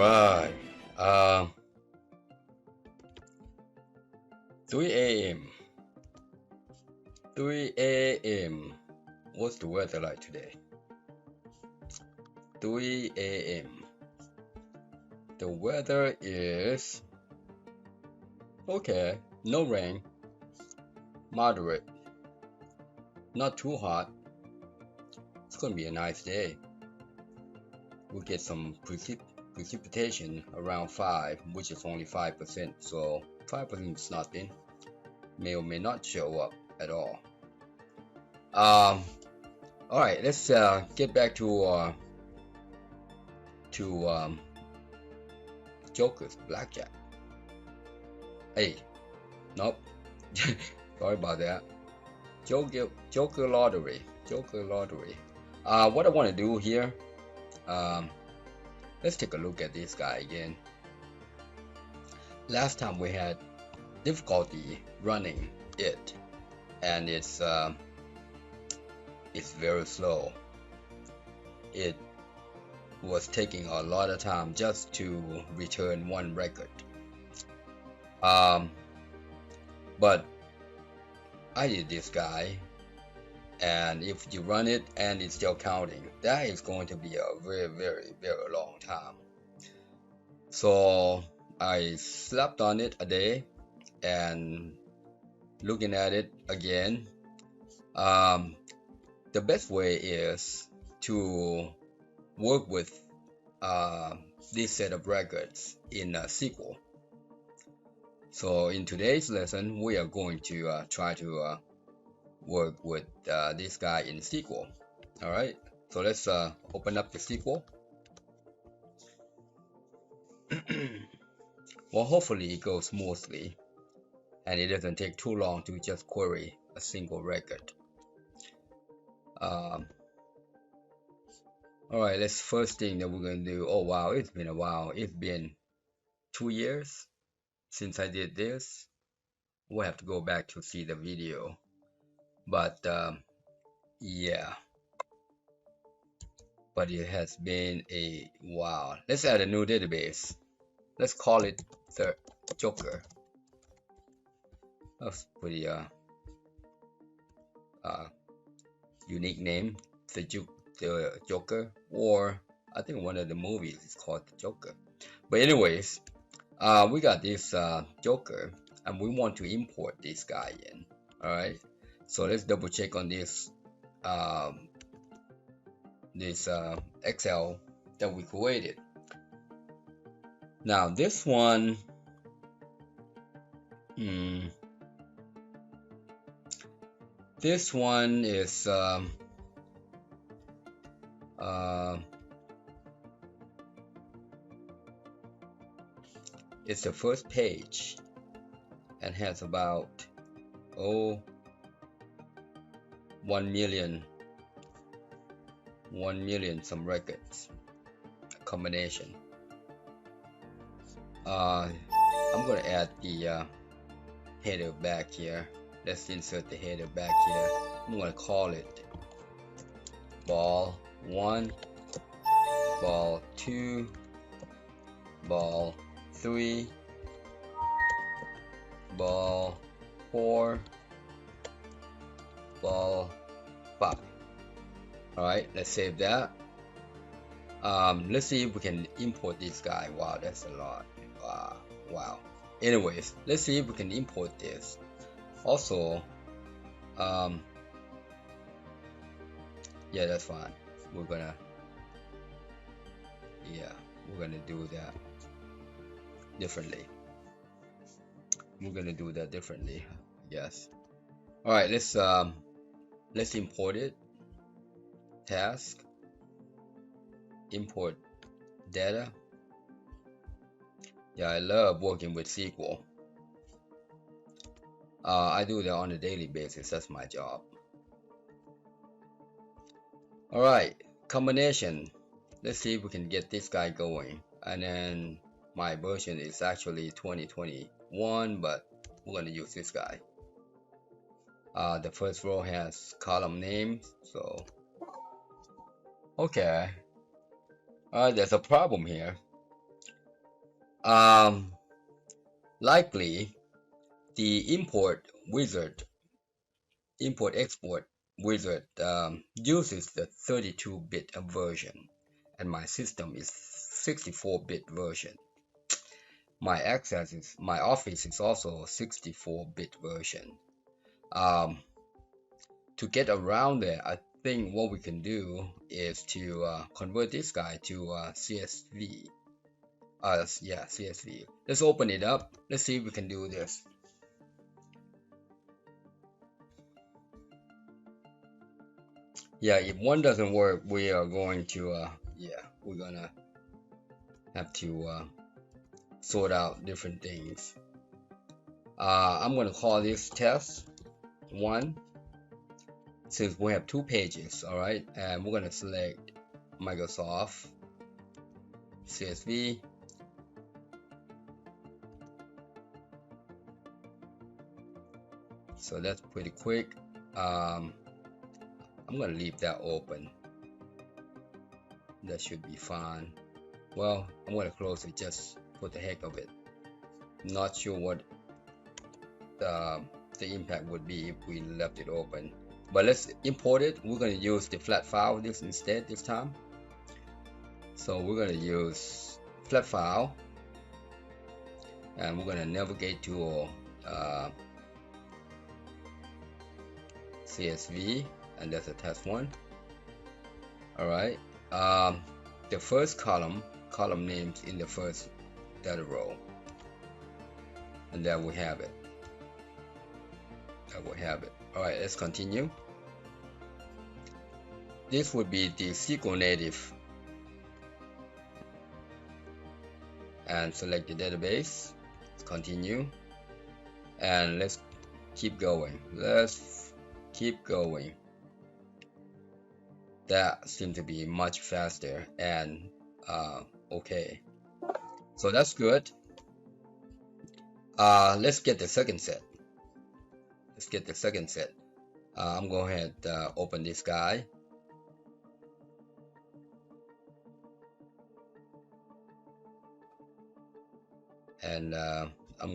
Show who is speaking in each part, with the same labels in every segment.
Speaker 1: right. 3 a.m. 3 a.m. What's the weather like today? 3 a.m. The weather is okay. No rain. Moderate. Not too hot. It's gonna be a nice day. We'll get some precipitation around 5, which is only 5%. So 5% is nothing. May or may not show up at all. All right, let's get back to Joker's blackjack. Hey, nope. Sorry about that. Joker lottery. What I want to do here, let's take a look at this guy again. Last time we had difficulty running it, and it's very slow. It was taking a lot of time just to return one record. But I did this guy, and if you run it and it's still counting, that is going to be a very long time. So I slept on it a day and looking at it again. The best way is to work with this set of records in SQL. So in today's lesson, we are going to try to work with this guy in SQL. All right, so let's open up the SQL. Well, hopefully it goes smoothly and it doesn't take too long to just query a single record. All right, let's first thing that we're going to do. Oh wow, it's been a while. It's been 2 years since I did this. We'll have to go back to see the video, but yeah, but it has been a while. Let's add a new database. Let's call it the Joker. That's pretty unique name, the Joker, or I think one of the movies is called the Joker. But anyways, we got this Joker, and we want to import this guy in. All right, so let's double check on this Excel that we created. Now this one, this one is it's the first page and has about 1 million some records, a combination. I'm going to add the header back here. Let's insert the header back here. I'm going to call it ball 1, ball 2, ball 3, ball 4, ball 5. Alright, let's save that. Let's see if we can import this guy. Wow, that's a lot. Wow. Anyways, let's see if we can import this. Also, yeah, that's fine. We're gonna do that differently. Yes. All right, let's import it. Task, import data. Yeah, I love working with SQL. I do that on a daily basis. That's my job. All right, combination. Let's see if we can get this guy going. And then my version is actually 2021, but we're going to use this guy. The first row has column names, so okay. There's a problem here. Likely the import export wizard uses the 32-bit version, and my system is 64-bit version. My Office is also a 64-bit version. To get around that, I think what we can do is to convert this guy to CSV. CSV. Let's open it up. Let's see if we can do this. Yeah, if one doesn't work, we are going to we're gonna have to sort out different things. I'm gonna call this test 1, since we have 2 pages. All right, and we're gonna select Microsoft CSV. So that's pretty quick. I'm gonna leave that open. That should be fine. Well, I'm gonna close it just for the heck of it. Not sure what the impact would be if we left it open. But let's import it. We're gonna use the flat file this time. So we're gonna use flat file, and we're gonna navigate to CSV, and that's a test 1. All right. The first column names in the first data row, and there we have it. All right, let's continue. This would be the SQL native, and select the database. Let's continue, and let's keep going. That seems to be much faster and okay. So that's good. Let's get the second set. I'm going ahead open this guy. And I'm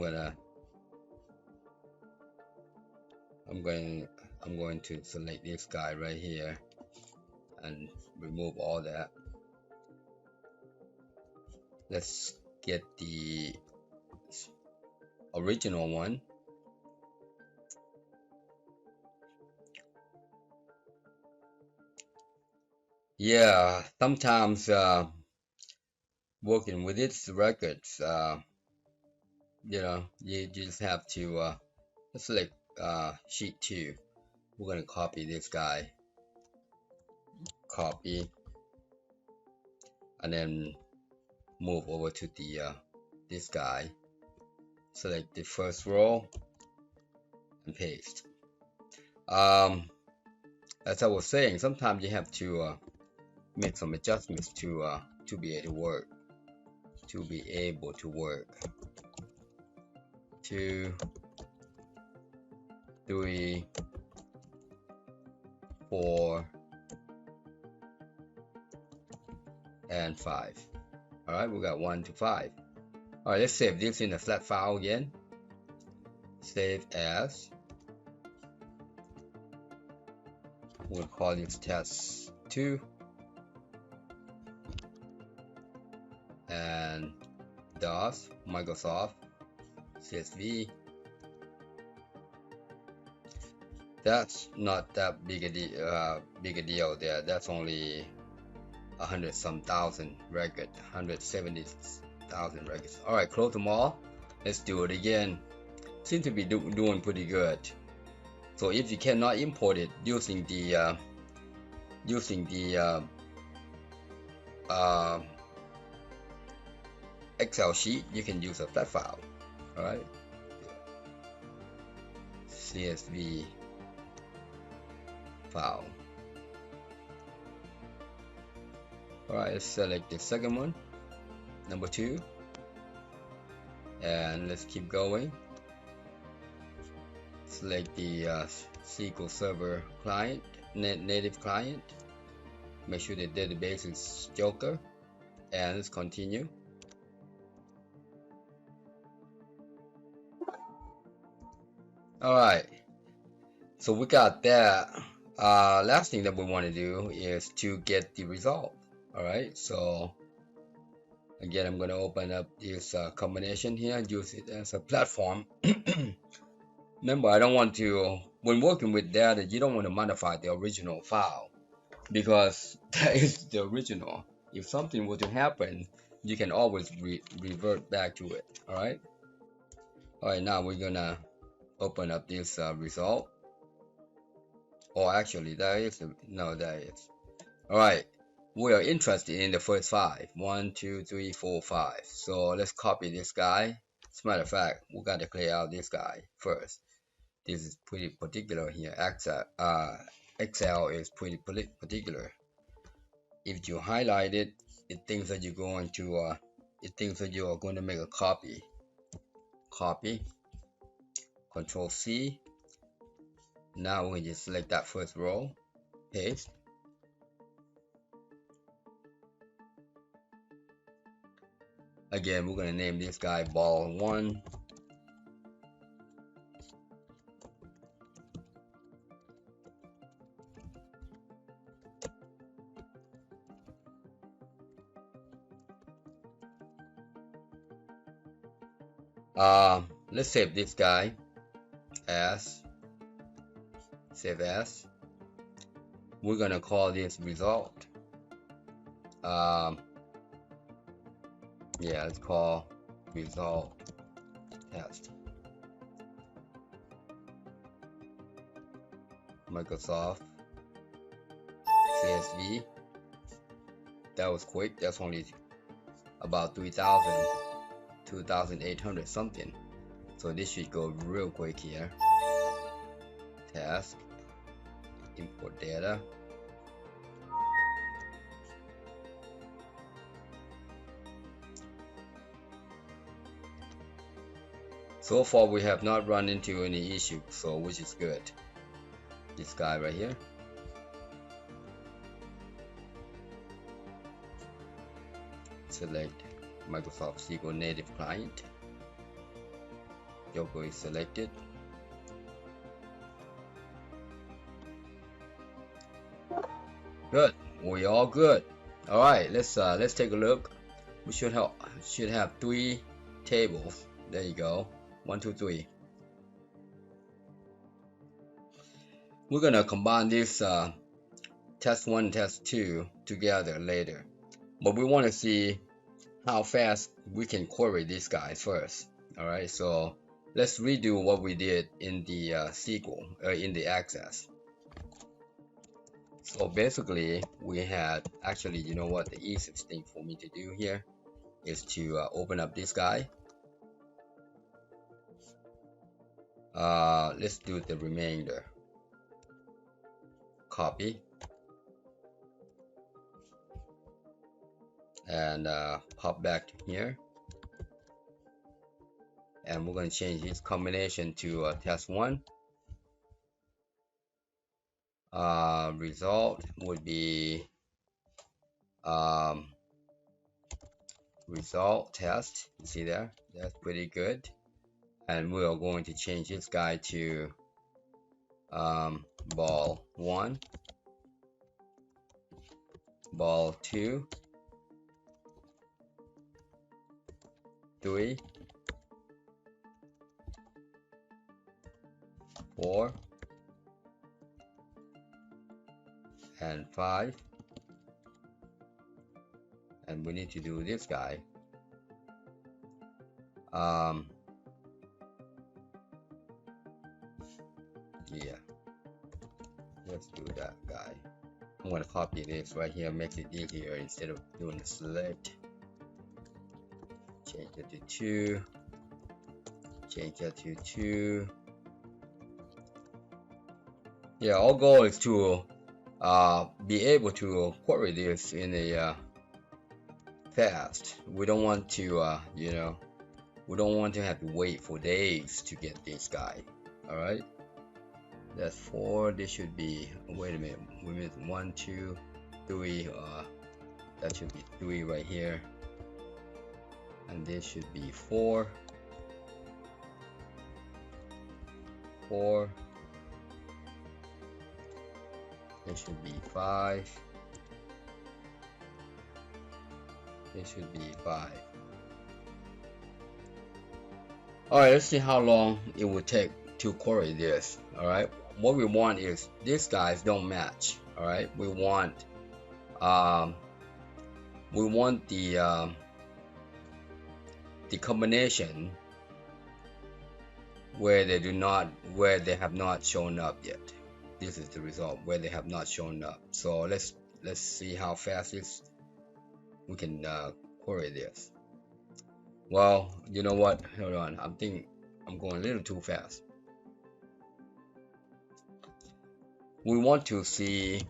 Speaker 1: going to select this guy right here and remove all that. Let's get the original one. Yeah, sometimes working with its records, you just have to select sheet 2. We're gonna copy this guy, and then move over to the this guy, select the first row and paste. As I was saying, sometimes you have to make some adjustments to be able to work. 2, 3, 4, and 5. All right, we got 1 to 5. All right, let's save this in a flat file again. Save as. We'll call this test 2, and DOS Microsoft CSV. That's not that big a deal there. That's only 100-some thousand records, 170,000 records. All right, close them all. Let's do it again. Seem to be doing pretty good. So if you cannot import it using the Excel sheet, you can use a flat file. All right, CSV file. All right, let's select the second one, number 2, and let's keep going. Select the SQL Server client, native client. Make sure the database is Joker, and let's continue. All right, so we got that. Last thing that we want to do is to get the result. All right, so again, I'm going to open up this combination here and use it as a platform. Remember, I don't want to, when working with data, you don't want to modify the original file because that is the original. If something were to happen, you can always revert back to it. All right. All right. Now we're gonna open up this result. Or actually, that is no, that is. All right. We are interested in the first 5. 1, 2, 3, 4, 5. So let's copy this guy. As a matter of fact, we got to clear out this guy first. This is pretty particular here. Excel is pretty particular. If you highlight it, it thinks that you're going to make a copy. Copy. Control C. Now we just select that first row. Paste. Again, we're gonna name this guy ball 1. Let's save this guy as save as. We're gonna call this result. Yeah, let's call result test. Microsoft CSV. That was quick. That's only about 3,000, 2,800 something. So this should go real quick here. Task, import data. So far we have not run into any issue, so which is good. This guy right here. Select Microsoft SQL native client. Yoko is selected. Good. We all good. All right. Let's take a look. We should have 3 tables. There you go. 1, 2, 3. We're gonna combine this test 1 and test 2 together later, but we want to see how fast we can query these guys first. All right. So let's redo what we did in the SQL in the Access. So basically, we had actually, you know what, the easiest thing for me to do here is to open up this guy. Let's do the remainder. Copy and pop back to here, and we're going to change this combination to test 1. Result would be result test. You see there? That's pretty good. And we are going to change this guy to ball 1, ball 2, 3, 4, and 5. And we need to do this guy. Yeah, let's do that guy. I'm going to copy this right here, makes it easier instead of doing the select. Change it to 2. Change that to 2. Yeah, our goal is to be able to query this in a fast. We don't want to, we don't want to have to wait for days to get this guy. All right. That's 4. This should be, wait a minute, we missed 1, 2, 3. That should be 3 right here, and this should be 4. 4. It should be 5. It should be 5. Alright, let's see how long it would take to query this. Alright, what we want is these guys don't match. Alright, we want the combination where they have not shown up yet. This is the result where they have not shown up. So let's see how fast we can query this. Well, you know what? Hold on. I think I'm going a little too fast. We want to see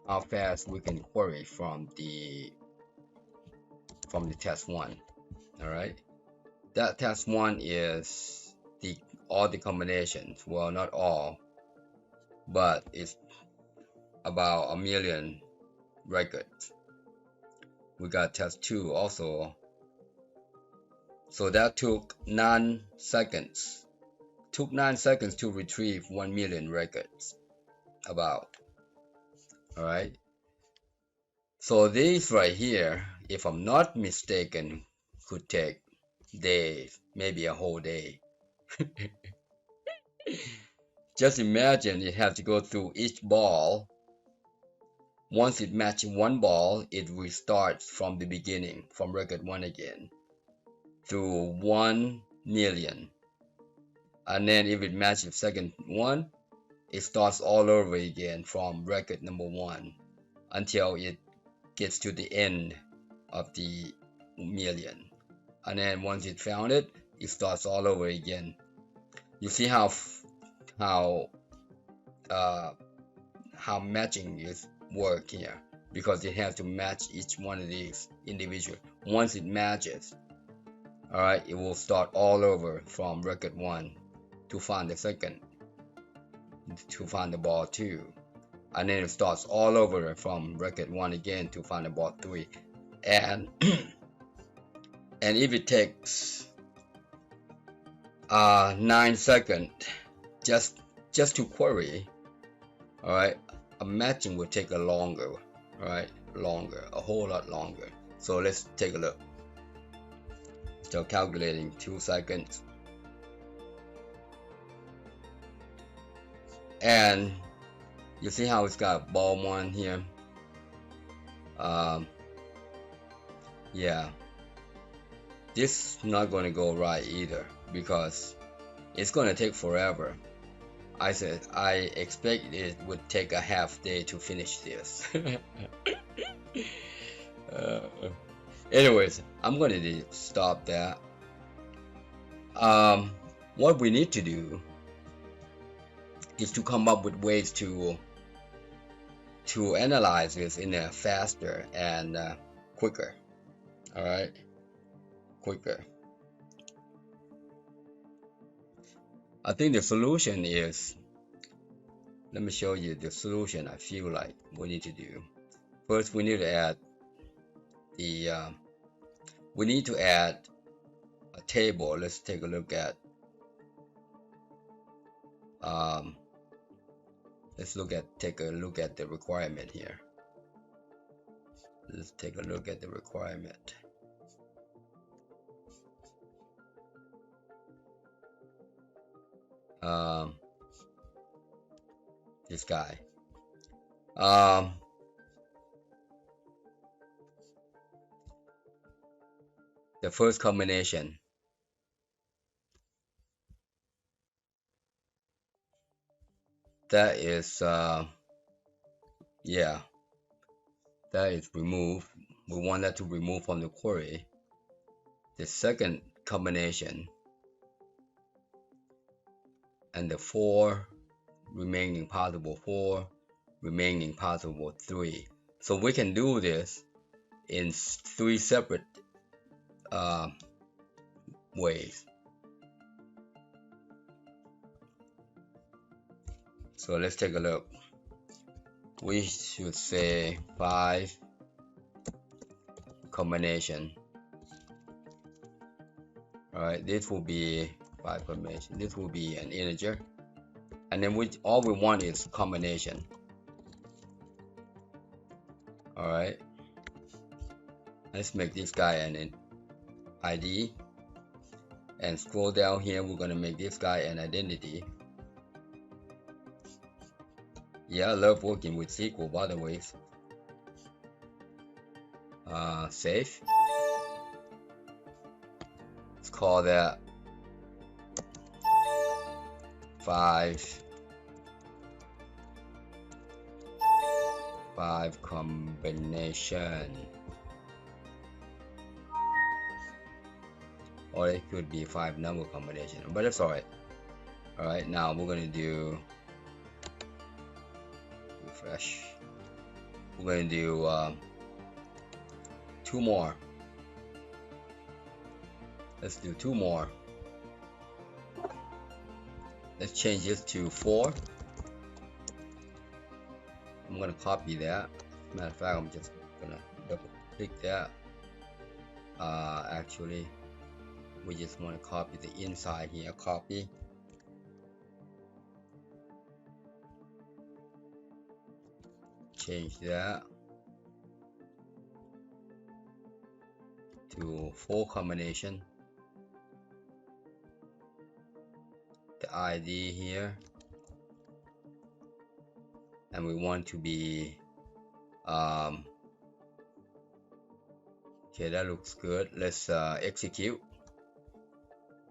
Speaker 1: how fast we can query from the test 1. All right. That test 1 is all the combinations. Well, not all, but it's about 1 million records. We got test 2 also. So that took 9 seconds. Took 9 seconds to retrieve 1 million records. About. Alright. So these right here, if I'm not mistaken, could take days, maybe a whole day. Just imagine it has to go through each ball. Once it matches one ball, it restarts from the beginning, from record 1 again, through 1 million. And then if it matches second one, it starts all over again from record number 1 until it gets to the end of the million. And then once it found it, it starts all over again. You see how matching is work here, because it has to match each one of these individually. Once it matches, all right, it will start all over from record 1 to find the second, to find the ball 2, and then it starts all over from record 1 again to find the ball 3. And and if it takes 9 seconds just to query, all right, a matching will take a longer, all right, a whole lot longer. So let's take a look. Still calculating. 2 seconds. And you see how it's got ball 1 here. Yeah, this is not going to go right either, because it's going to take forever. I expect it would take a half day to finish this. Anyways, I'm going to stop there. What we need to do is to come up with ways to analyze this in a faster and quicker. All right, quicker. I think the solution is, let me show you the solution I feel like we need to do. First, we need to add a table. Let's take a look at take a look at the requirement here. Let's take a look at the requirement. This guy. The first combination. That is yeah, that is removed. We want that to remove from the query. The second combination and the 4 remaining possible 3. So we can do this in 3 separate ways. So let's take a look. We should say 5 combination. All right, this will be 5 combination. This will be an integer, and then all we want is combination. All right, let's make this guy an ID, and scroll down here. We're gonna make this guy an identity. Yeah, I love working with SQL, by the way. Save. Let's call that 5 combination, or it could be 5 number combination, but that's all right. All right, now we're gonna do refresh. We're gonna do 2 more. Let's do 2 more. Let's change this to 4. I'm gonna copy that. Matter of fact, I'm just gonna double click that. Actually, we just want to copy the inside here. Copy. Change that to 4 combination. The ID here, and we want to be okay, that looks good. Let's execute,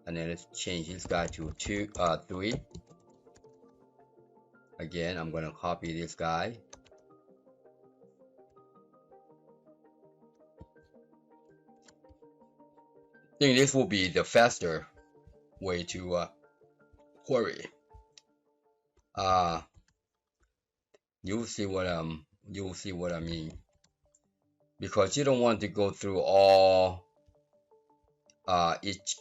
Speaker 1: and then let's change this guy to 3. Again, I'm gonna copy this guy. I think this will be the faster way to query. You'll see what I mean, because you don't want to go through all each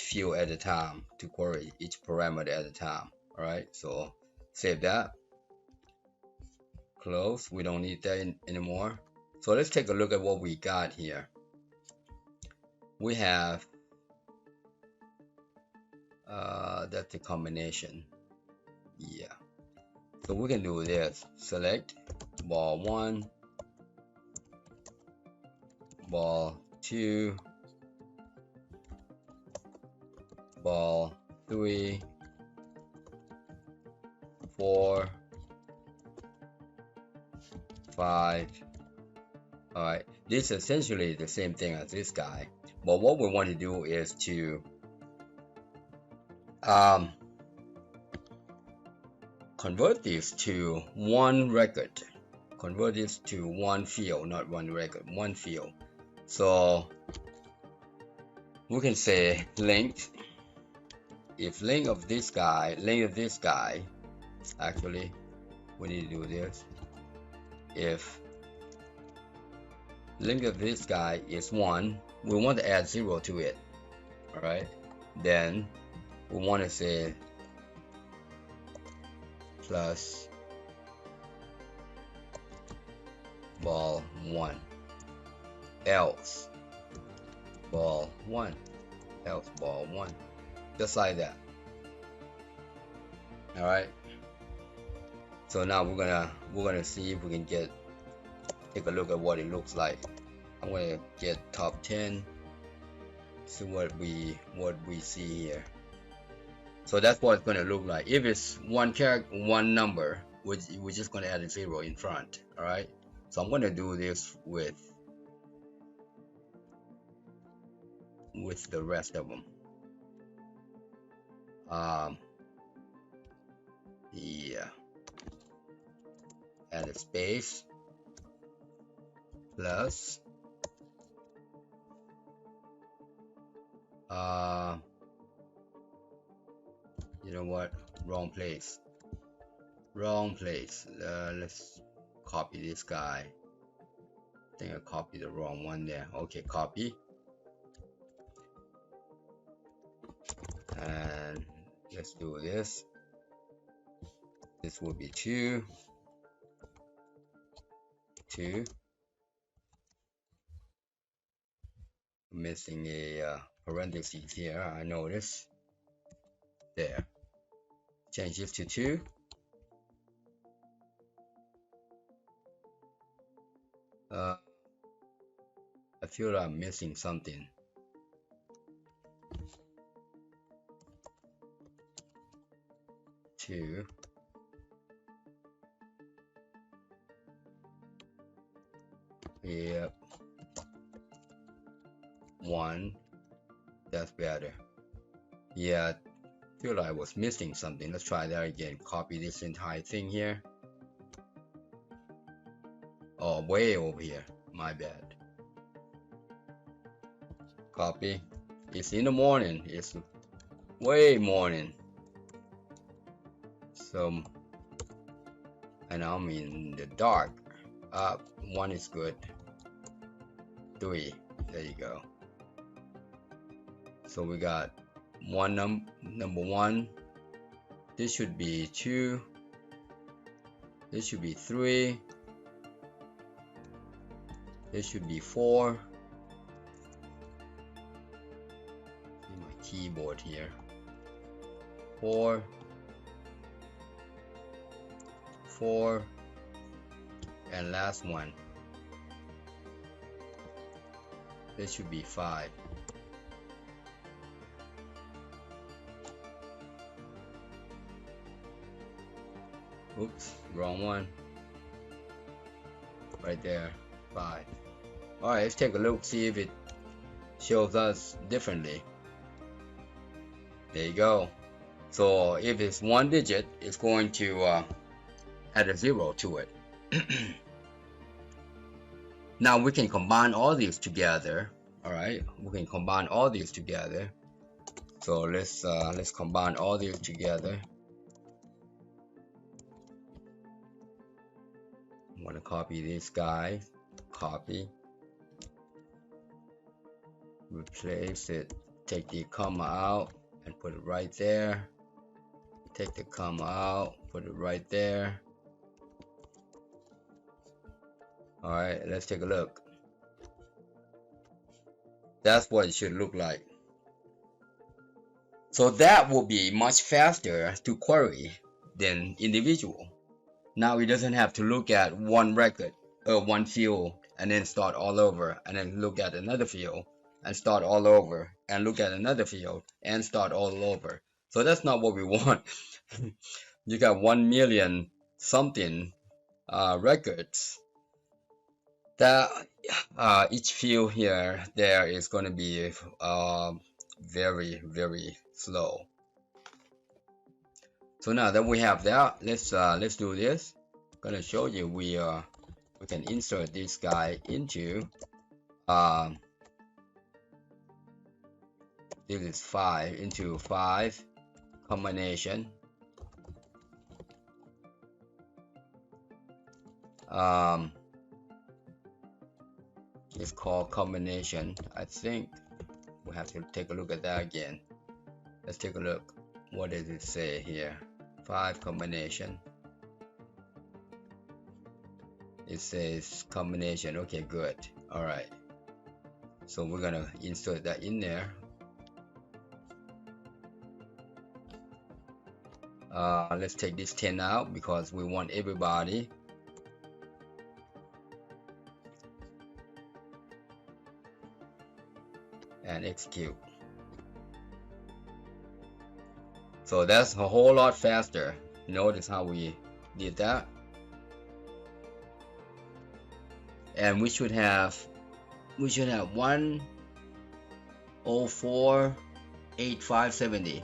Speaker 1: field at a time to query each parameter at a time. All right, so save that, close. We don't need that anymore. So let's take a look at what we got here. We have that's the combination. Yeah, so we can do this. Select ball 1, ball 2, ball 3, 4, 5. All right, this is essentially the same thing as this guy, but what we want to do is to convert this to one record. Convert this to one field, not one record, one field. So we can say length. If length of this guy, actually, we need to do this. If length of this guy is 1, we want to add 0 to it. All right, then we want to say plus ball 1, else ball 1, else ball 1, just like that. All right, so now we're gonna see if we can take a look at what it looks like. I'm gonna get top 10, see what we see here. So that's what it's gonna look like. If it's one character, one number, we're just gonna add a 0 in front. All right, so I'm gonna do this with the rest of them. Yeah, add a space plus you know what, wrong place. Let's copy this guy. I think I copied the wrong one there. Okay, copy, and let's do this. This will be 2. Missing a parentheses here, I notice. there. Change this to 2. I feel I'm missing something. Two. Yep. 1. That's better. Yeah, I feel like I was missing something. Let's try that again. Copy this entire thing here. Oh, way over here. My bad. Copy. It's in the morning. It's way morning. So, and I'm in the dark. 1 is good. 3. There you go. So we got number 1. This should be 2. This should be 3. This should be 4. See my keyboard here. 4. 4. And last one. This should be 5. Oops, wrong one. Right there, 5. Alright, let's take a look, see if it shows us differently. There you go. So if it's 1 digit, it's going to add a 0 to it. Now we can combine all these together. Alright, we can combine all these together. So let's combine all these together. I'm gonna copy this guy. Copy. Replace it. Take the comma out and put it right there. Take the comma out, put it right there. Alright, let's take a look. That's what it should look like. So that will be much faster to query than individual. Now it doesn't have to look at one record or one field and then start all over, and then look at another field and start all over, and look at another field and start all over. So that's not what we want. You got 1 million something records. That each field here there is going to be very, very slow. So now that we have that, let's do this. I'm gonna show you we can insert this guy into this is 5 into 5 combination. It's called combination. I think we have to take a look at that again. Let's take a look. What does it say here? 5 combination. It says combination. Okay, good. All right. So we're gonna insert that in there. Let's take this 10 out because we want everybody. And execute. So that's a whole lot faster. Notice how we did that. And we should have 1048570.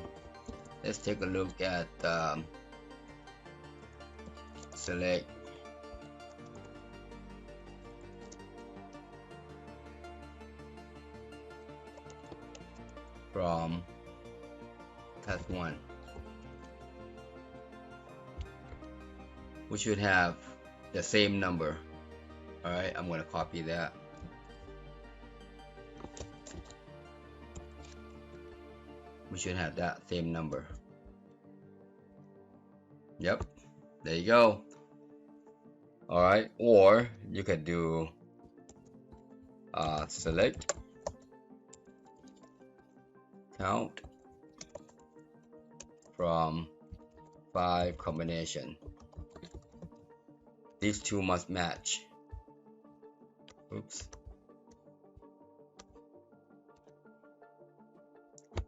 Speaker 1: Let's take a look at select from task 1. We should have the same number. Alright, I'm going to copy that. We should have that same number. Yep, there you go. Alright, or you could do select count from 5 combination. These two must match. Oops.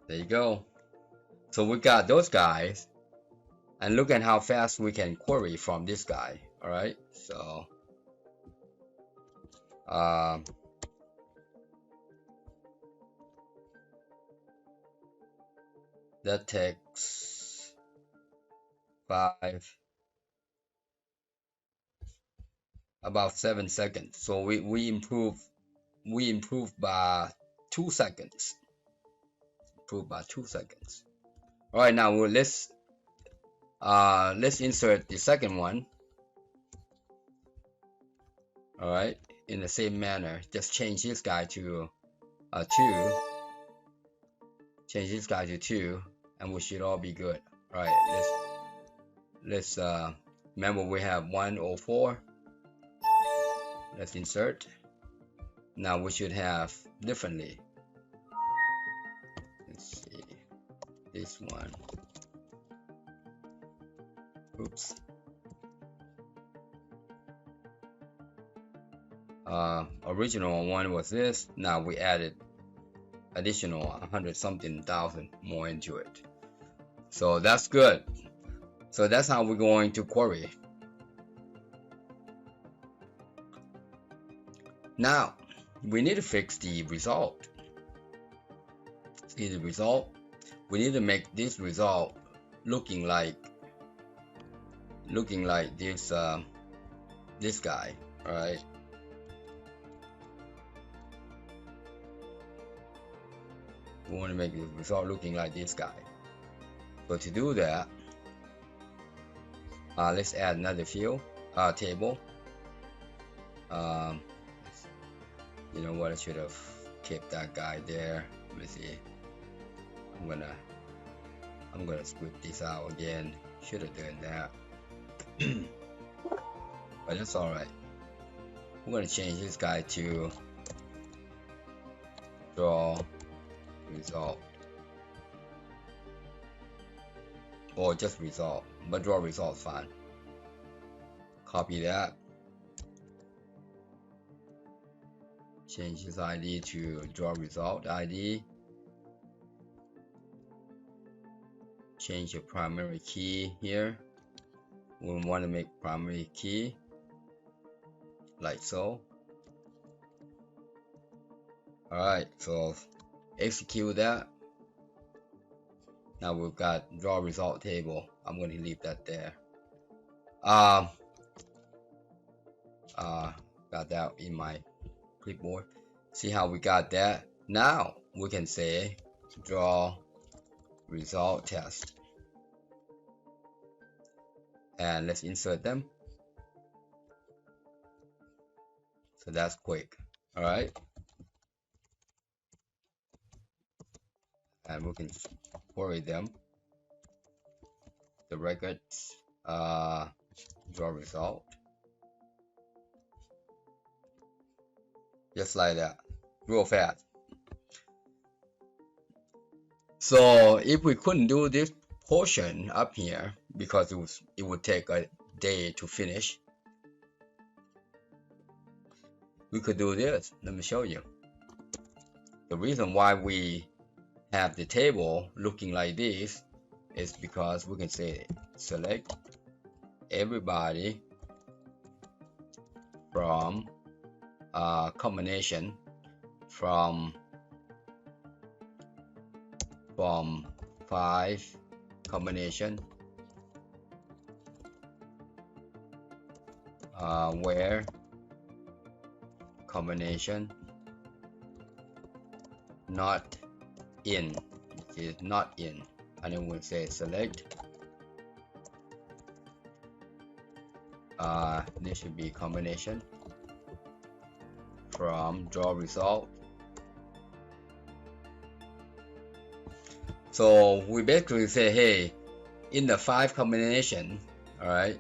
Speaker 1: There you go. So we got those guys, and look at how fast we can query from this guy. All right, so that takes about 7 seconds. So we improve by 2 seconds. Improve by 2 seconds. All right, now let's insert the second one. All right, in the same manner, just change this guy to 2. Change this guy to 2, and we should all be good. All right, let's remember we have 104. Let's insert. Now we should have differently. Let's see this one. Oops. Original one was this. Now we added additional 100-something thousand more into it. So that's good. So that's how we're going to query. Now we need to fix the result. See the result? We need to make this result looking like this this guy. All right. We want to make the result looking like this guy. So to do that, let's add another field, table. You know what? I should have kept that guy there. Let me see. I'm gonna script this out again. Should have done that. But that's all right. We're gonna change this guy to draw result, or just result, but draw result fine. Copy that. Change this ID to draw result ID. Change your primary key here. We want to make primary key like so. All right, so execute that. Now we've got draw result table. I'm going to leave that there. Got that in my clipboard. See how we got that? Now we can say draw result test, and let's insert them. So that's quick. All right, and we can query them. The records, draw result, just like that, real fast. So if we couldn't do this portion up here because it would take a day to finish, we could do this. Let me show you. The reason why we have the table looking like this is because we can say select everybody from combination from 5 combination where combination not in, is not in, and then we'll say select this should be combination from draw result. So we basically say, hey, in the 5 combination, all right,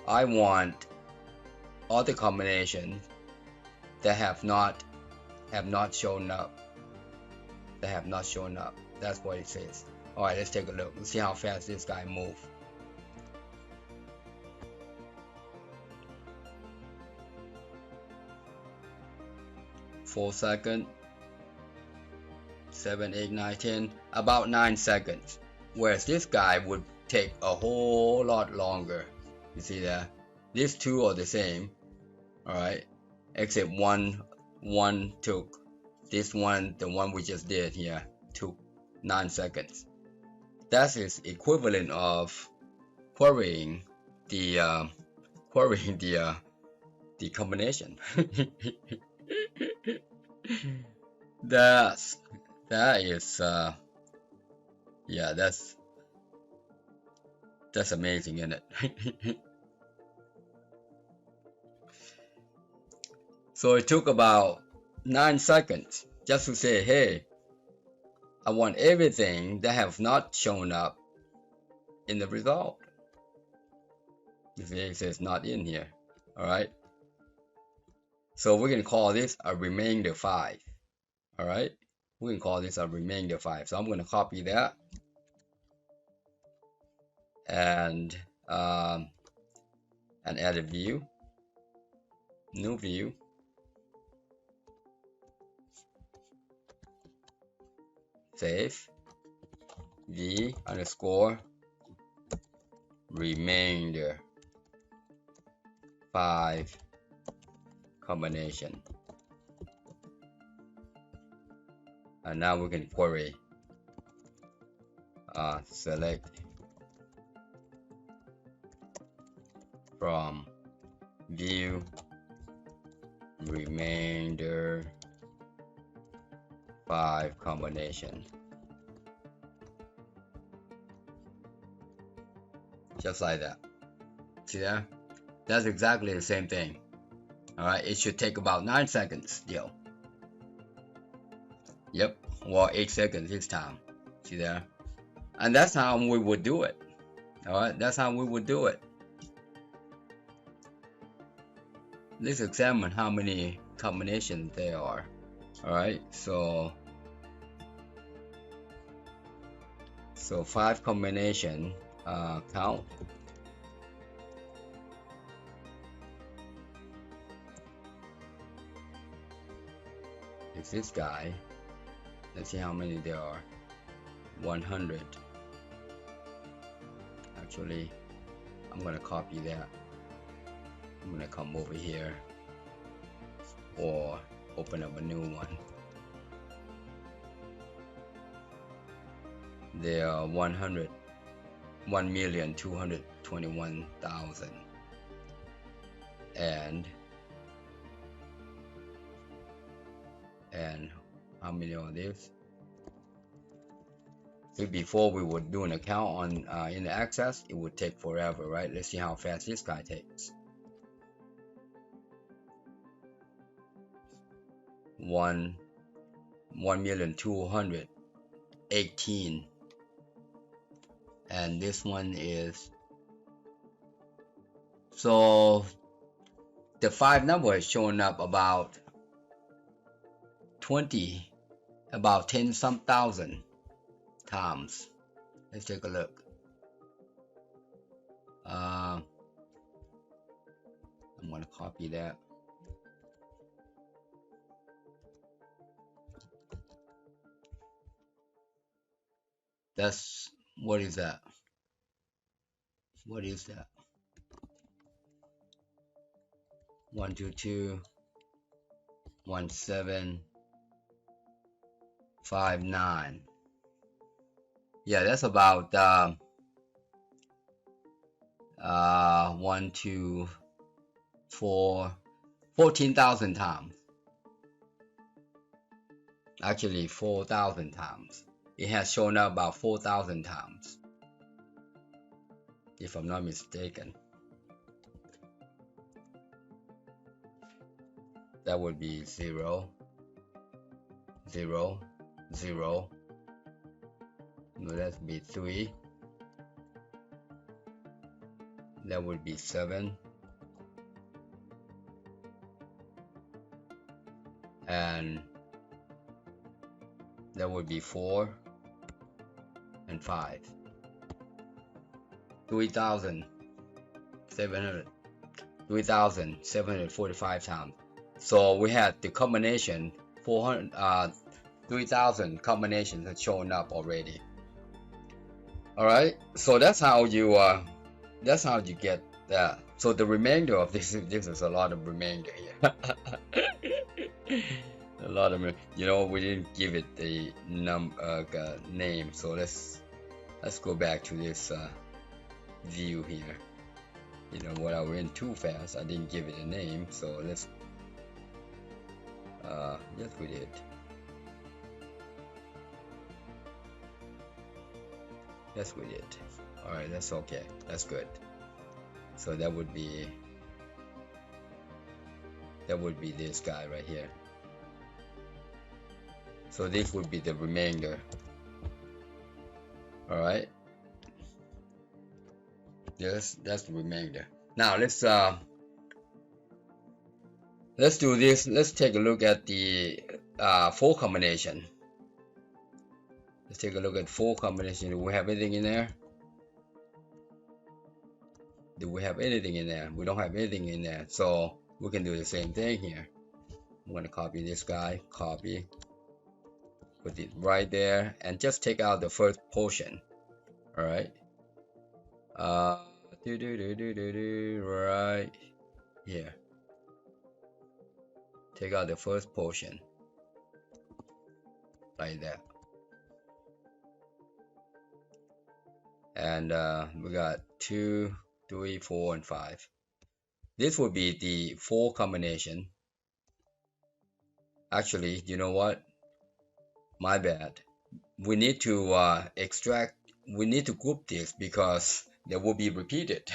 Speaker 1: I want all the combinations that have not have not shown up. That have not shown up. That's what it says. All right, let's take a look. Let's see how fast this guy moves. Four seconds. 7, 8, 9, 10. About 9 seconds. Whereas this guy would take a whole lot longer. You see that? These two are the same. All right, except one took, this one, the one we just did here, took 9 seconds. That is equivalent of querying the combination. that is yeah, that's amazing, isn't it? So it took about 9 seconds just to say, hey, I want everything that have not shown up in the result. You see, it says not in here. All right. So we can call this a remainder 5. All right. We can call this a remainder 5. So I'm going to copy that and add a view, new view. Save v underscore remainder 5 combination. And now we can query select from view remainder 5 combination. Just like that. See that? That's exactly the same thing. Alright, it should take about 9 seconds still. Yep, well 8 seconds this time. See there? And that's how we would do it. Alright, that's how we would do it. Let's examine how many combinations there are. Alright, so 5 combination count. It's this guy. Let's see how many there are. 100. Actually, I'm gonna copy that. I'm gonna come over here or open up a new one. There are 1,221,000 and how many are this? See, before we would do an account on in the Access, it would take forever, right? Let's see how fast this guy takes. 1,218,000 and this one is, so the 5 number is showing up about 10 some thousand times. Let's take a look. I'm gonna copy that. That's, what is that? What is that? 122.1759. Yeah, that's about 14,000 times. Actually 4,000 times. It has shown up about 4,000 times, if I'm not mistaken. That would be 0, 0, 0. No, that would be 3. That would be 7. And that would be 4 and 5. 3,745 times. So we had the combination 3,000 combinations that shown up already. All right, so that's how you get that. So the remainder of this is a lot of remainder here. A lot of, we didn't give it the name. So let's go back to this view here. What I went too fast, I didn't give it a name. So let's yes, we did. Yes, we did. All right, that's okay. That's good. So that would be this guy right here. So this would be the remainder. All right. Yes, that's the remainder. Now let's do this. Let's take a look at the 4 combination. Let's take a look at 4 combination. Do we have anything in there? Do we have anything in there? We don't have anything in there. So we can do the same thing here. I'm going to copy this guy, copy, put it right there, and just take out the first portion. All right. Right here. Take out the first portion. Like that. And we got 2, 3, 4, and 5. This would be the 4 combination. Actually, you know what? My bad. We need to extract. We need to group this because they will be repeated.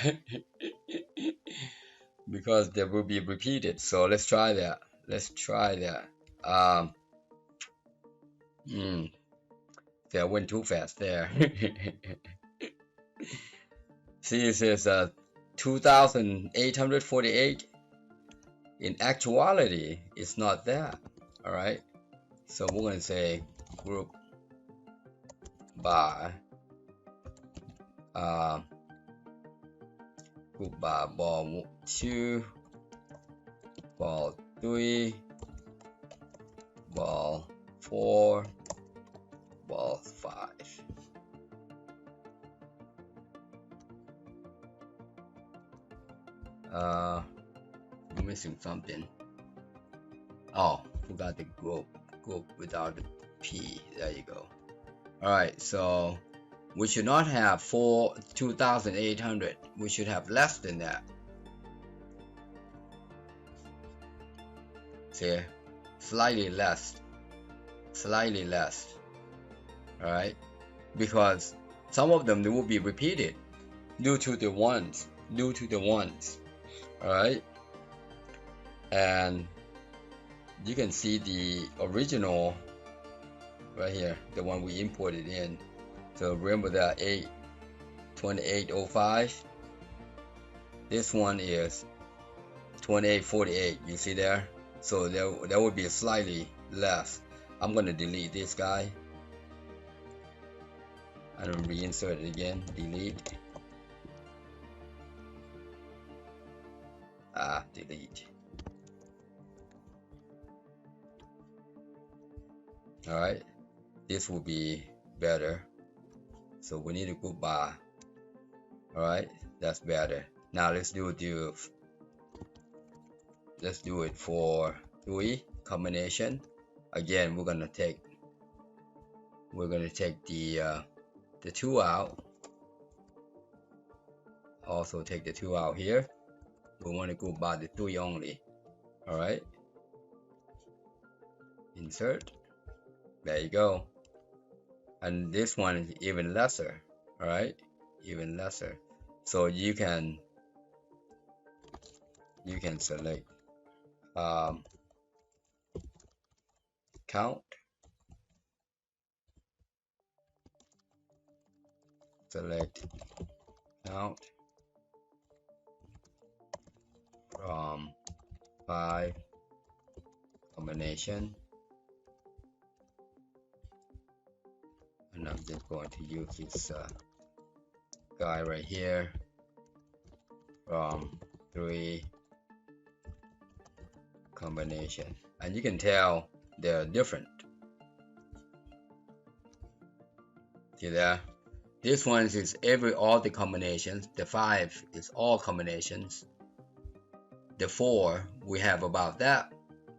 Speaker 1: Because they will be repeated. So let's try that. Let's try that. See, I went too fast there. See, it says 2,848. In actuality, it's not that. All right. So we're going to say group by ball 2, ball 3, ball 4, ball 5. I'm missing something. Oh, forgot the group without the P. There you go. All right, so we should not have 2,800. We should have less than that. See, slightly less. All right, because some of them, they will be repeated due to the ones. All right, and you can see the original right here, the one we imported in. So remember that 2805. This one is 2848. You see there? So there would be slightly less. I'm gonna delete this guy. I'm gonna reinsert it again. Delete. Delete. All right, this will be better. So we need to go by. All right, that's better. Now let's do it for 3 combination. Again, we're gonna take the 2 out. Also take the 2 out here. We want to go by the 3 only. All right, insert. There you go. And this one is even lesser. All right, even lesser. So you can select count, select count from 5 combination, and I'm just going to use this guy right here from 3 combination, and you can tell they're different. See there? This one is all the combinations. The 5 is all combinations. The 4 we have about that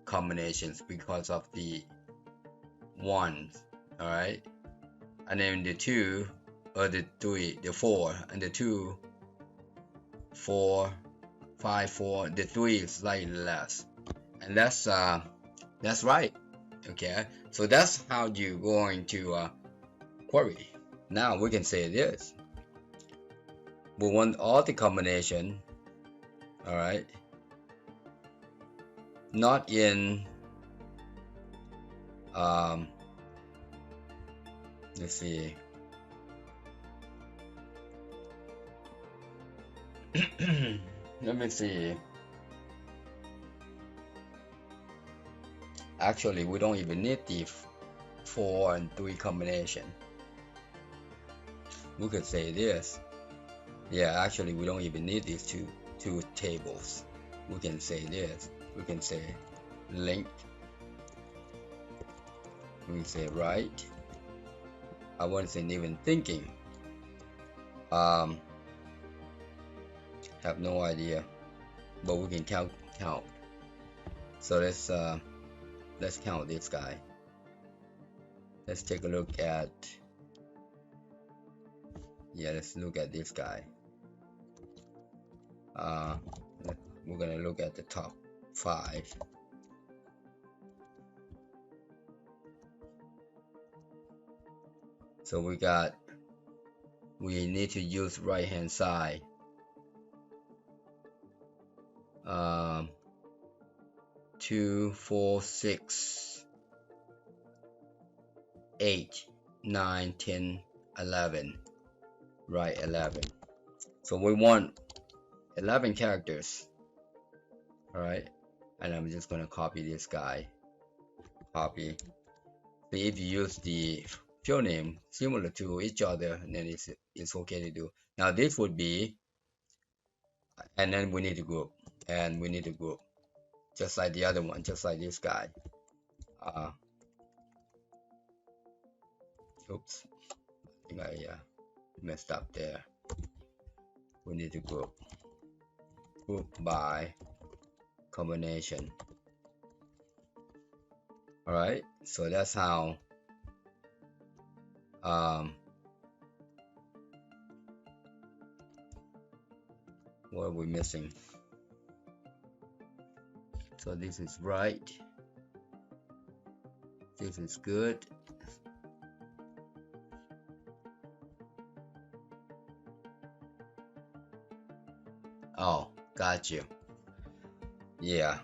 Speaker 1: combinations because of the 1s. All right, and then the 2 or the 3, the 4 and the 2, 4, 5, 4. The 3 is slightly less, and that's right. Okay, so that's how you're going to query. Now we can say this: we want all the combination. All right, not in let's see. Let me see. Actually, we don't even need the 4 and 3 combination. We could say this. Yeah, actually, we don't even need these two tables. We can say this. We can say link. We can say right. I wasn't even thinking. Have no idea, but we can count. So let's count this guy. Let's take a look at. Yeah, let's look at this guy. We're gonna look at the top 5. So we need to use right hand side. 2, 4, 6, 8, 9, 10, 11. Right, 11. So we want 11 characters. All right, and I'm just gonna copy this guy. Copy. So if you use the field name similar to each other, then it's okay to do. Now this would be, and then we need to group, and we need to group, just like the other one, just like this guy. Oops, I think I messed up there. We need to group by combination. All right, so that's how what are we missing? So this is right, this is good. Oh, got you. Yeah,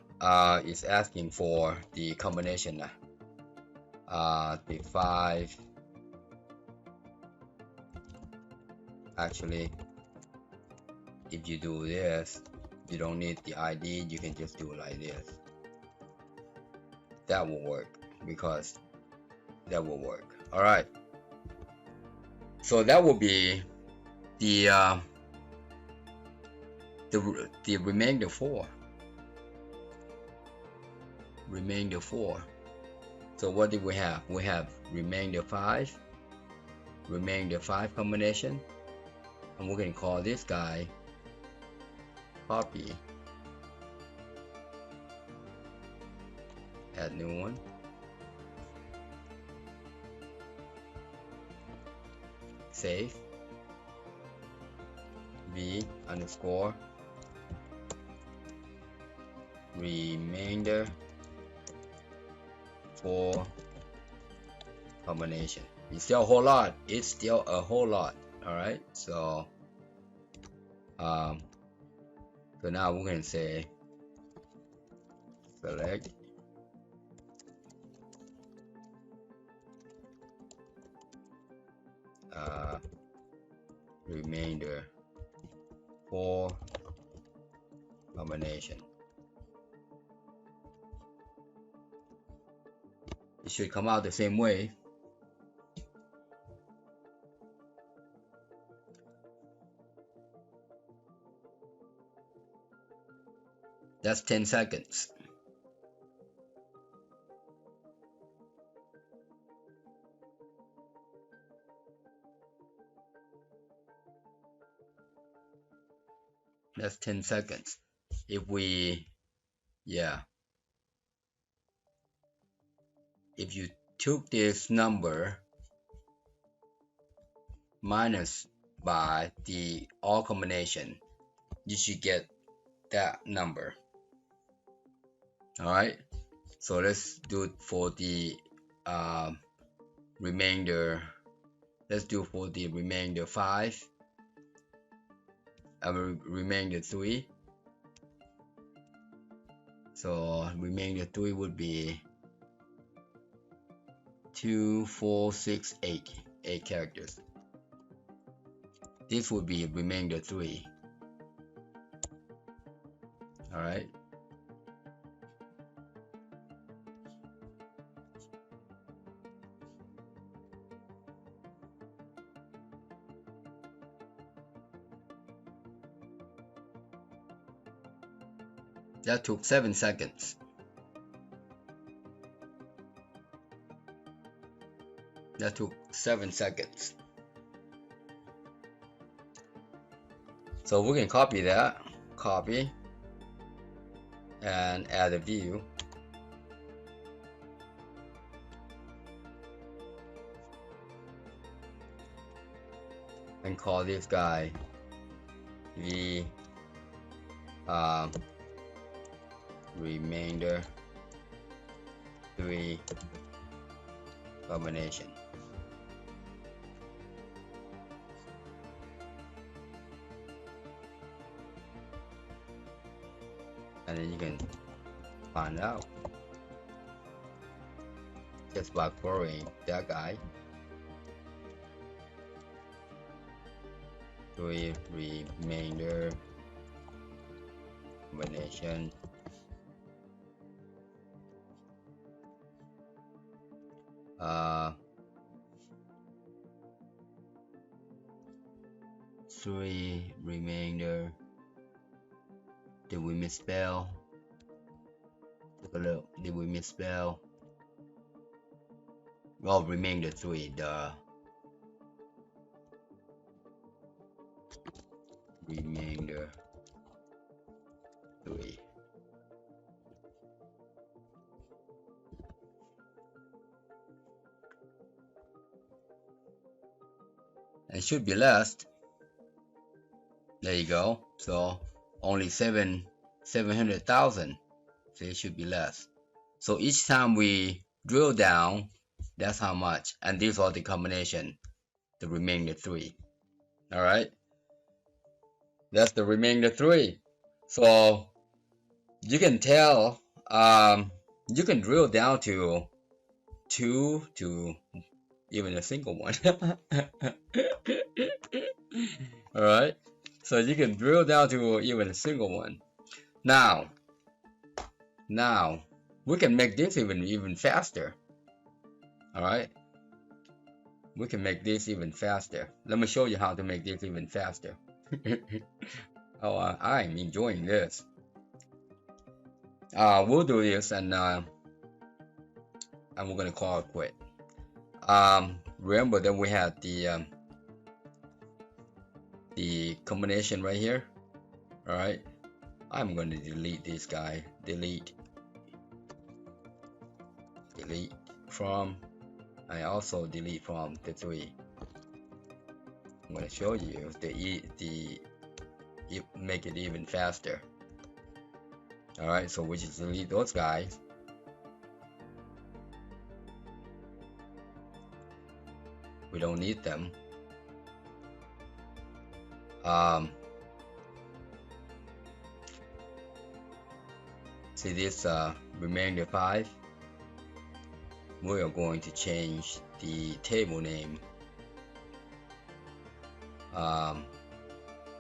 Speaker 1: it's asking for the combination. The 5. Actually, if you do this, you don't need the ID. You can just do it like this. That will work, because that will work. All right. So that will be the remainder 4. Remainder 4. So what did we have? We have remainder 5. Remainder 5 combination. And we're going to call this guy copy. Add new one. Save. V underscore remainder 4 combination. It's still a whole lot. It's still a whole lot. All right. So so now we're going to say select remainder 4 combination. It should come out the same way. That's 10 seconds. That's 10 seconds. If we, if you took this number minus by the all combination, you should get that number. Alright, so let's do it for the remainder. Let's do for the remainder 5. Remainder 3. So remainder 3 would be 2, 4, 6, 8. 8 characters. This would be remainder 3. Alright. That took 7 seconds. That took 7 seconds. So we can copy that. Copy. And add a view. And call this guy remainder 3 combination. And then you can find out just by querying that guy. 3 remainder combination. Three remainder. Did we misspell? Take a look. Did we misspell? Oh, remainder 3. Duh. Remainder 3. It should be less. There you go. So only 700,000. So it should be less. So each time we drill down, that's how much. And these are the combination, the remainder 3. All right. That's the remainder 3. So you can tell, you can drill down to 2 to even a single one. All right. So you can drill down to even a single one. Now we can make this even faster. All right. We can make this even faster. Let me show you how to make this even faster. Oh, I'm enjoying this. We'll do this and we're gonna call it quit. Remember that we had the combination right here. All right, I'm going to delete this guy. Delete from. I also delete from the 3. I'm going to show you make it even faster. All right, so we just delete those guys. We don't need them. See this remainder 5. We are going to change the table name.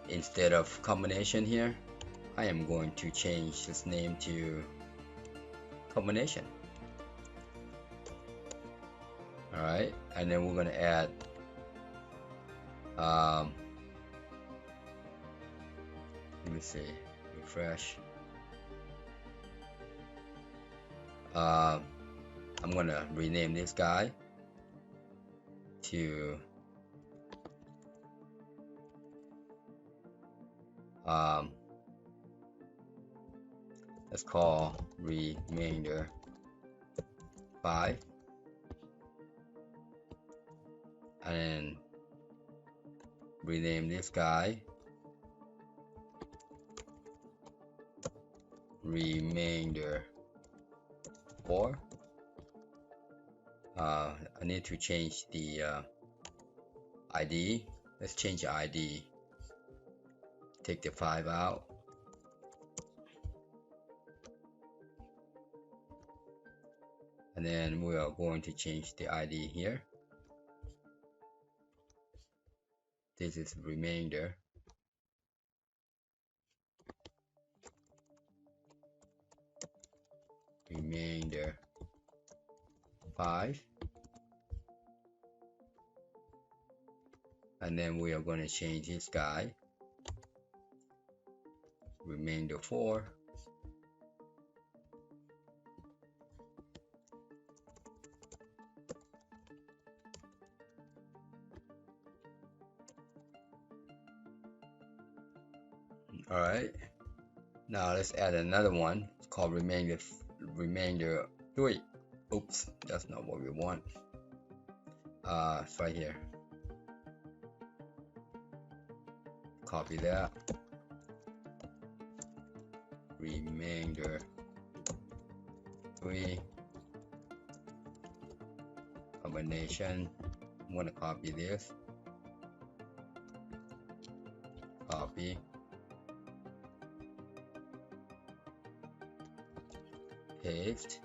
Speaker 1: Instead of combination here, I am going to change this name to combination. Alright, and then we're going to add let me see, refresh. I'm gonna rename this guy to let's call remainder 5, and then rename this guy remainder 4. I need to change the ID. Let's change the ID. Take the 5 out. And then we are going to change the ID here. This is remainder. Remainder 5. And then we are going to change this guy. Remainder 4. Alright, now let's add another one. It's called remainder 3. Oops, that's not what we want. It's right here. Copy that. Remainder 3 combination. I'm going to copy this. Copy. Paste.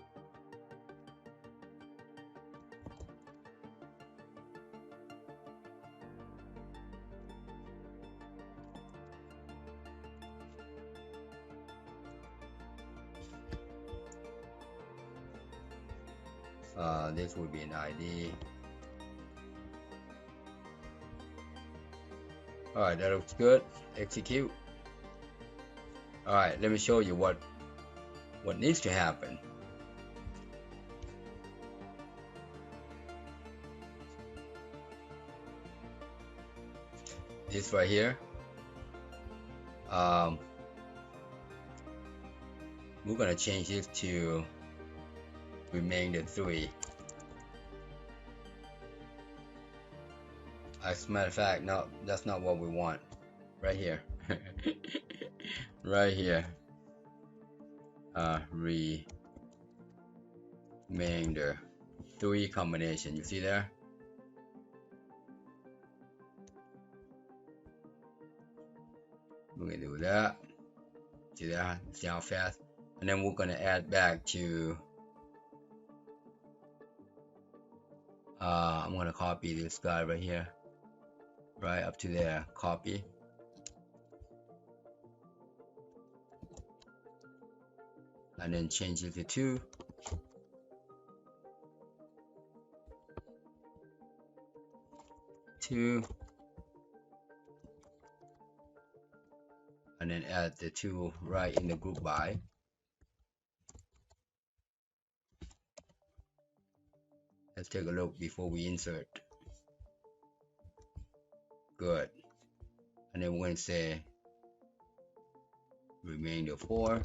Speaker 1: This would be an ID. Alright, that looks good. Execute. Alright, let me show you what needs to happen. This right here. We're gonna change this to remainder 3. As a matter of fact, no, that's not what we want. Right here. Right here. Remainder 3 combination. You see there? We're gonna do that. See that? See how fast? And then we're gonna add back to I'm gonna copy this guy right here, right up to there. Copy. And then change it to 2. And then add the 2 right in the group by. Let's take a look before we insert. Good. And then we're going to say remainder 4.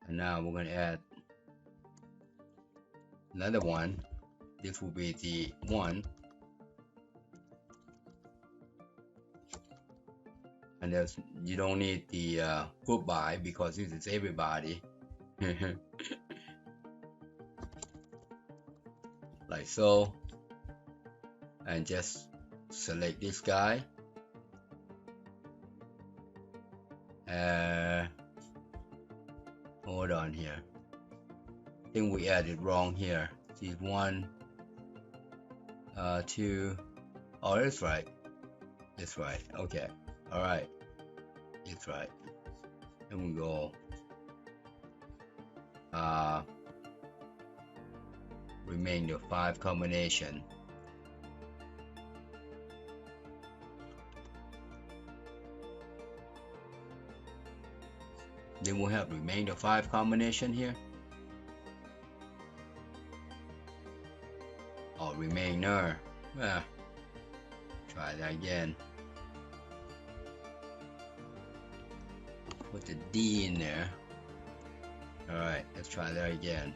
Speaker 1: And now we're going to add another one. This will be the 1. And there's, you don't need the group by because this is everybody. Like so. And just select this guy. Hold on here. I think we added wrong here. See 1, 2. Oh, that's right. That's right. Okay. All right. It's right. And we go remainder 5 combination. Then we'll have remainder 5 combination here. Oh, remainder. Try that again. Put the D in there. Alright, let's try that again.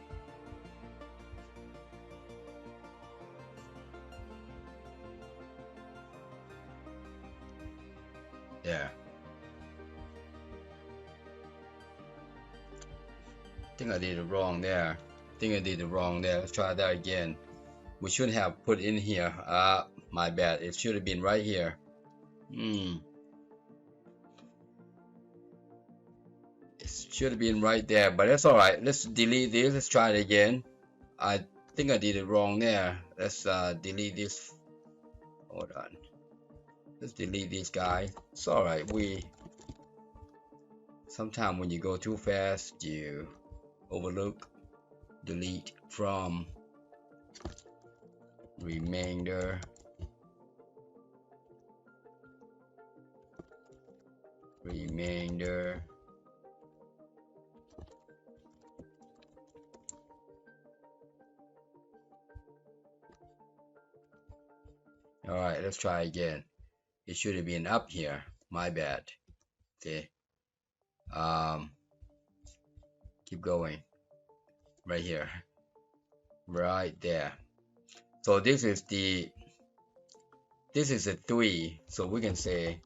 Speaker 1: There. I think I did it wrong there. Let's try that again. We should have put in here. My bad. It should have been right here. It should have been right there, but that's alright. Let's delete this. Let's try it again. I think I did it wrong there. Let's delete this. Hold on. Let's delete this guy. It's alright. Sometimes when you go too fast, you overlook. Delete from remainder. Alright, let's try again. It should have been up here. My bad. See. Keep going. Right here. Right there. So this is a 3. So we can say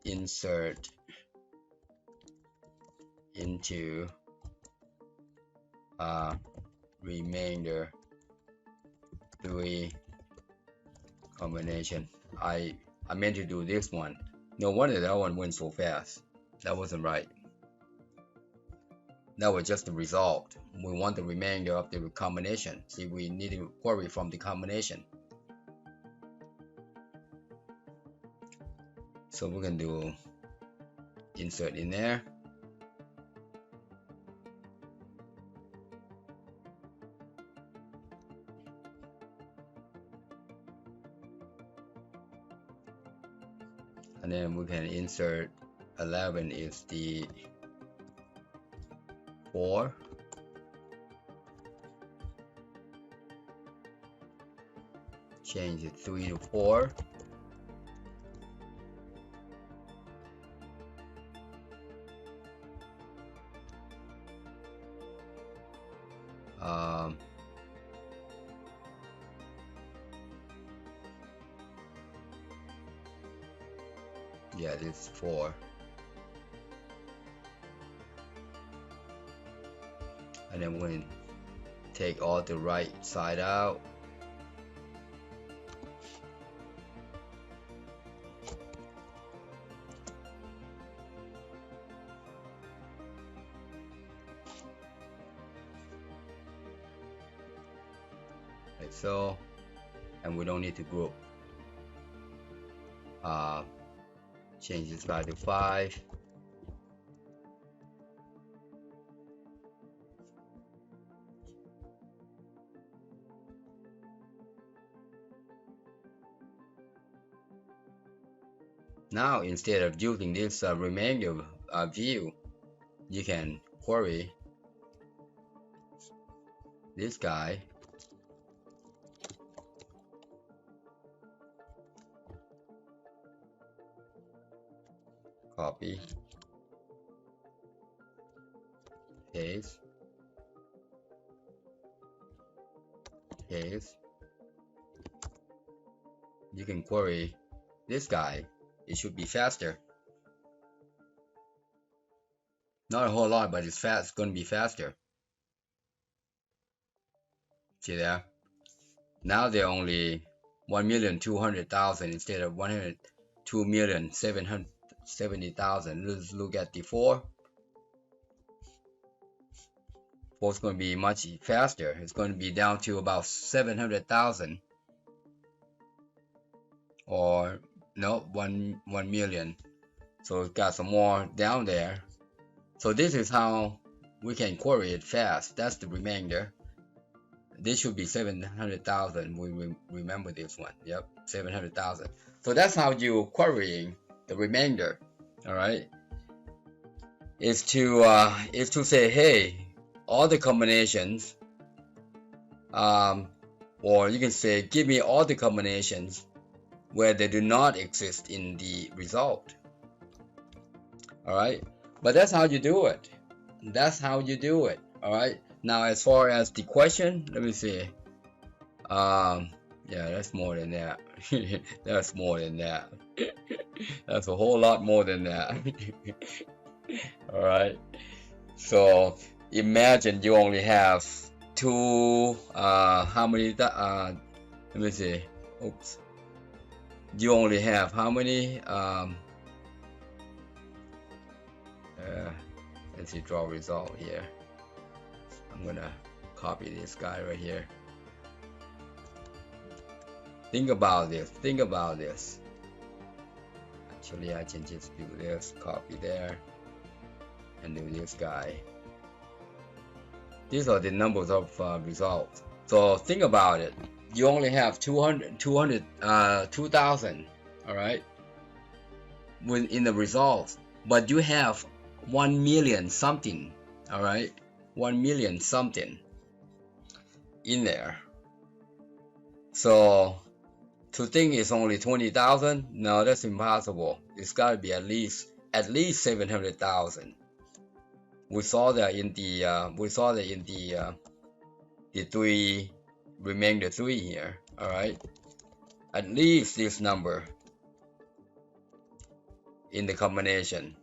Speaker 1: insert into remainder 3 combination. I meant to do this one. No wonder that one went so fast. That wasn't right. That was just the result. We want the remainder of the combination. See, we need to query from the combination. So we're going to do insert in there. And then we can insert 11 is the 4. Change the 3 to 4. Yeah, this is 4. And then we're going to take all the right side out. Like so. And we don't need to group. Change this value to 5. Now, instead of using this remainder view, you can query this guy. Copy, paste, you can query this guy. It should be faster. Not a whole lot, but it's fast. It's going to be faster. See there? Now they're only 1,200,000 instead of 102,770,000. Let's look at the 4. 4 is going to be much faster. It's going to be down to about 700,000, or no, 1 million. So it's got some more down there. So this is how we can query it fast. That's the remainder. This should be 700,000. We remember this one. Yep, 700,000. So that's how you querying the remainder. All right. is to say, hey, all the combinations, or you can say, give me all the combinations where they do not exist in the result. All right, but that's how you do it. That's how you do it. All right. Now, as far as the question, let me see. Yeah, that's more than that. That's more than that. That's a whole lot more than that. All right. So imagine you only have two. How many? Let me see. Oops. You only have how many? Let's see. Draw result here. I'm gonna copy this guy right here. Think about this. Think about this. Actually, I can just do this. Copy there. And do this guy. These are the numbers of results. So think about it. You only have 2,000, all right, in the results, but you have 1 million something, all right, 1 million something in there. So to think it's only 20,000, no, that's impossible. It's got to be at least 700,000. We saw that in the three remainder three here. All right, at least this number in the combination.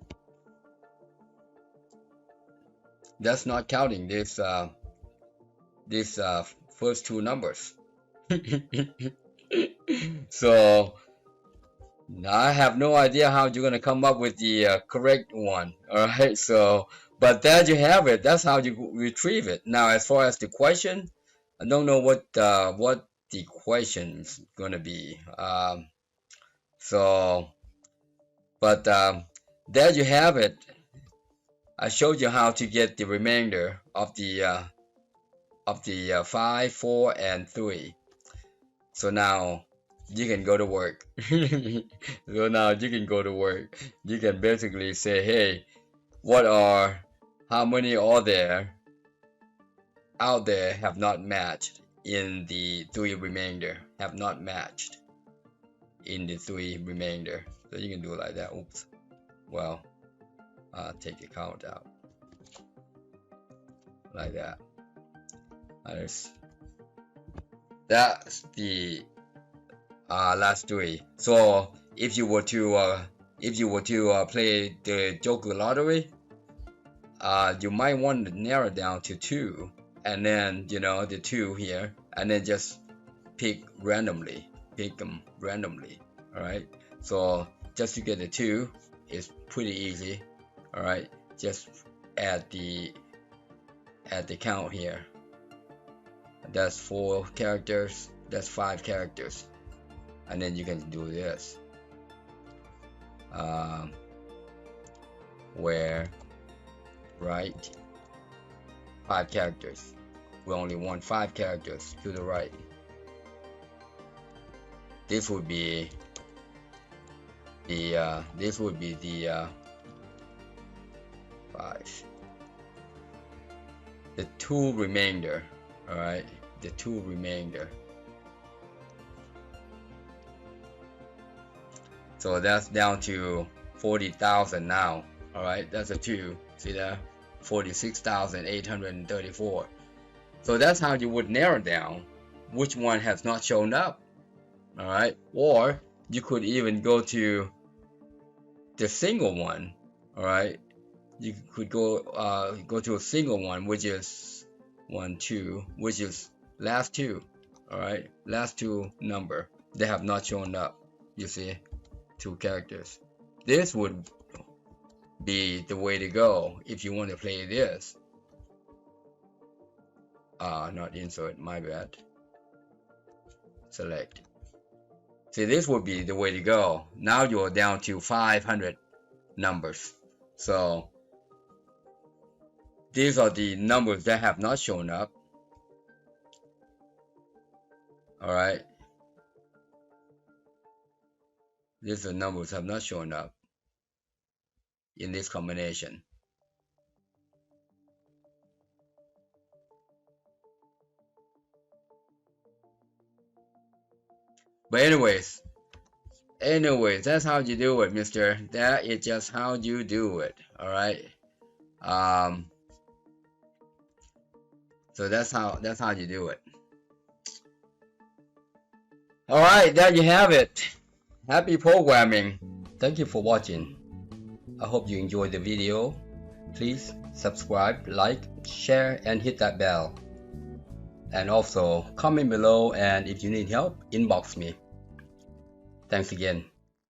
Speaker 1: That's not counting this first two numbers. So I have no idea how you're gonna come up with the correct one. All right, so but there you have it. That's how you retrieve it. Now, as far as the question, I don't know what the question's gonna be. But there you have it. I showed you how to get the remainder of the 5, 4, and 3. So now you can go to work. So now you can go to work. You can basically say, hey, how many are there out there have not matched in the 3 remainder, have not matched in the 3 remainder. So you can do it like that. Oops. Well, take the count out like that. That's the last 3. So if you were to play the Joker lottery, you might want to narrow down to 2, and then the 2 here, and then just pick them randomly. All right, so just to get the 2 is pretty easy. All right, just add the count here. That's 4 characters, that's 5 characters, and then you can do this where right 5 characters. We only want 5 characters to the right. This would be the 5. The 2 remainder. All right, the 2 remainder. So that's down to 40,000 now. All right, that's a 2. See that? 46,834. So that's how you would narrow down which one has not shown up. All right, or you could even go to the single one. All right, you could go to a single one, which is 1, 2, which is last 2. All right, last 2 number, they have not shown up. You see, 2 characters. This would be the way to go if you want to play this. Not insert, my bad. Select. See, this would be the way to go. Now you're down to 500 numbers. So these are the numbers that have not shown up. All right. These are numbers have not shown up in this combination. But anyways, that's how you do it, mister. That is just how you do it. All right. So that's how you do it. All right, there you have it. Happy programming. Thank you for watching. I hope you enjoyed the video. Please subscribe, like, share, and hit that bell. And also comment below, and if you need help, inbox me. Thanks again.